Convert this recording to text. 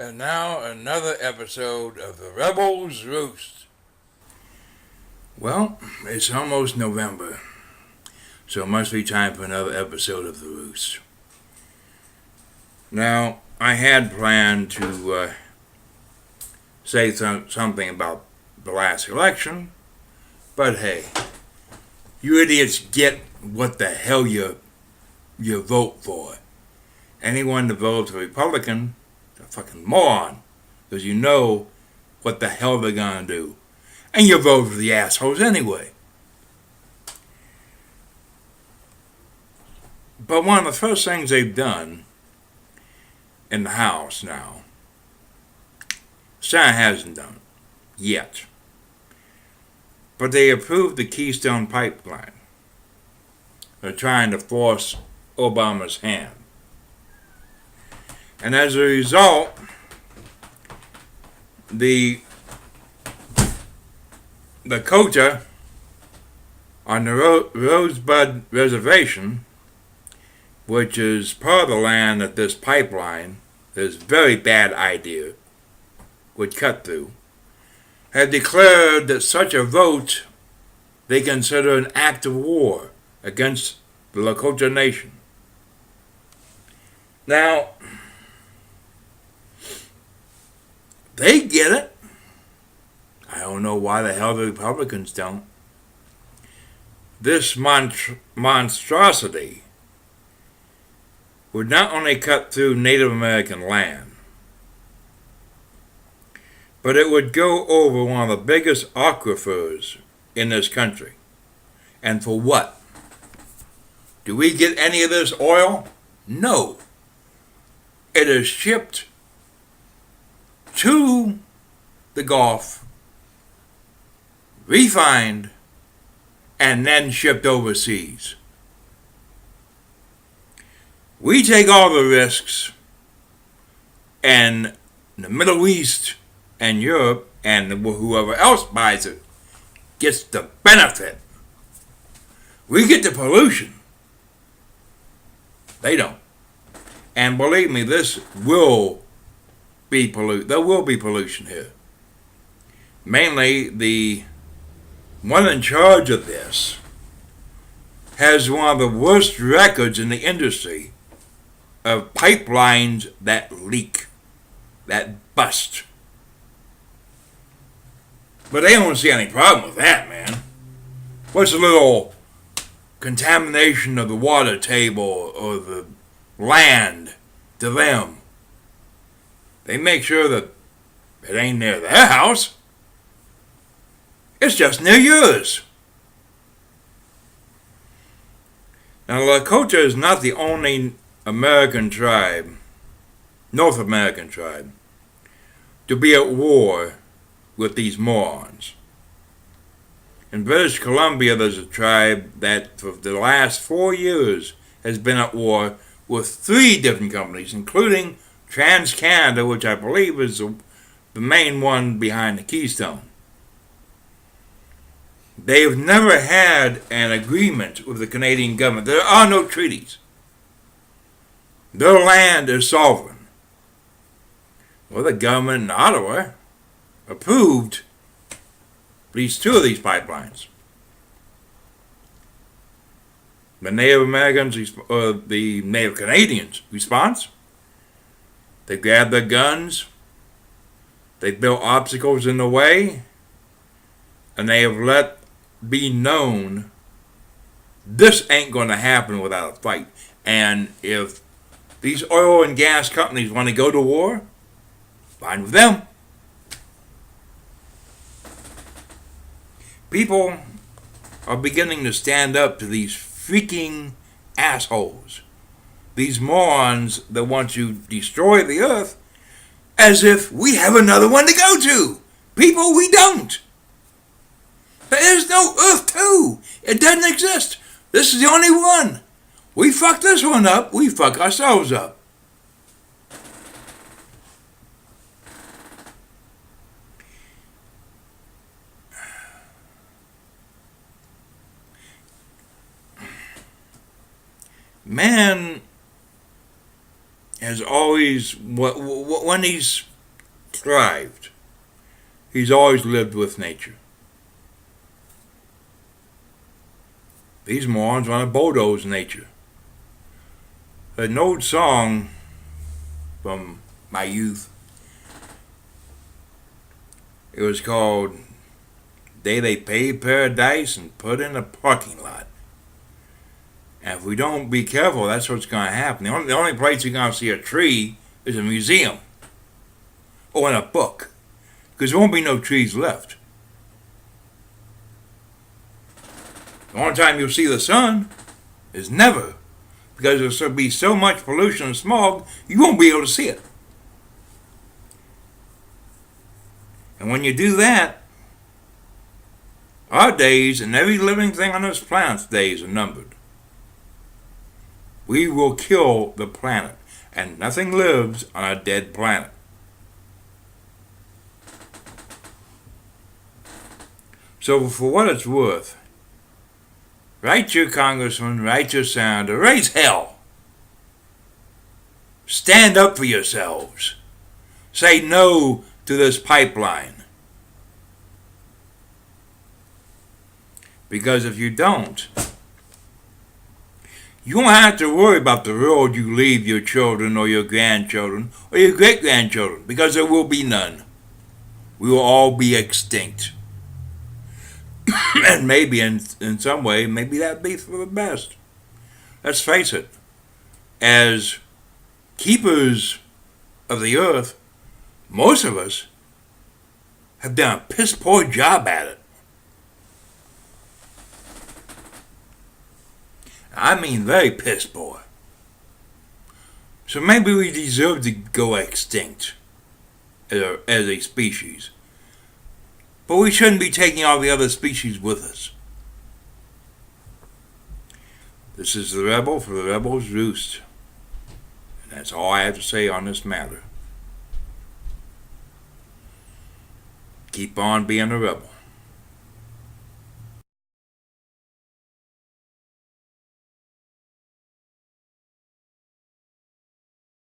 And now another episode of the Rebels Roost. Well, it's almost November, so it must be time for another episode of the Roost. Now, I had planned to say something about the last election, but hey, you idiots get what the hell you vote for. Anyone that votes Republican, a fucking moron, because you know what the hell they're gonna do. And you vote for the assholes anyway. But one of the first things they've done in the House now, Senate hasn't done it yet, but they approved the Keystone Pipeline. They're trying to force Obama's hand. And as a result, the Dakota on the Rosebud Reservation, which is part of the land that this pipeline, this very bad idea, would cut through, had declared that such a vote they consider an act of war against the Lakota Nation. Now, they get it. I don't know why the hell the Republicans don't. This monstrosity would not only cut through Native American land, but it would go over one of the biggest aquifers in this country. And for what? Do we get any of this oil? No. It is shipped to the Gulf, refined, and then shipped overseas. We take all the risks, and the Middle East and Europe and whoever else buys it gets the benefit. We get the pollution. They don't. And believe me, this will be there will be pollution here. Mainly, the one in charge of this has one of the worst records in the industry of pipelines that leak, that bust. But they don't see any problem with that, man. What's a little contamination of the water table or the land to them? They make sure that it ain't near their house. It's just near yours. Now, Lakota is not the only American tribe, North American tribe, to be at war with these morons. In British Columbia, there's a tribe that for the last 4 years has been at war with 3 different companies, including TransCanada, which I believe is the main one behind the Keystone. They've never had an agreement with the Canadian government. There are no treaties. Their land is sovereign. Well, the government in Ottawa approved at least 2 of these pipelines. The Native Americans, or the Native Canadians' response: they grabbed their guns, they built obstacles in the way, and they have let be known this ain't going to happen without a fight. And if these oil and gas companies want to go to war, fine with them. People are beginning to stand up to these freaking assholes, these morons that want to destroy the earth, as if we have another one to go to. People, we don't. There is no Earth 2. It doesn't exist. This is the only one. We fuck this one up, we fuck ourselves up. Man has always, when he's thrived. He's always lived with nature. These morons want to bulldoze nature. An old song from my youth, it was called They Paved Paradise and Put in a Parking Lot. And if we don't be careful, that's what's going to happen. The only place you're going to see a tree is a museum or in a book, because there won't be no trees left. The only time you'll see the sun is never, because there'll be so much pollution and smog, you won't be able to see it. And when you do that, our days and every living thing on this planet's days are numbered. We will kill the planet, and nothing lives on a dead planet. So for what it's worth, write your congressman, write your senator, raise hell. Stand up for yourselves. Say no to this pipeline. Because if you don't, you won't have to worry about the road you leave your children or your grandchildren or your great-grandchildren, because there will be none. We will all be extinct. And maybe in some way, maybe that'd be for the best. Let's face it, as keepers of the earth, most of us have done a piss-poor job at it. I mean very piss-poor. So maybe we deserve to go extinct as a species. But we shouldn't be taking all the other species with us. This is the Rebel for the Rebel's Roost. And that's all I have to say on this matter. Keep on being a rebel.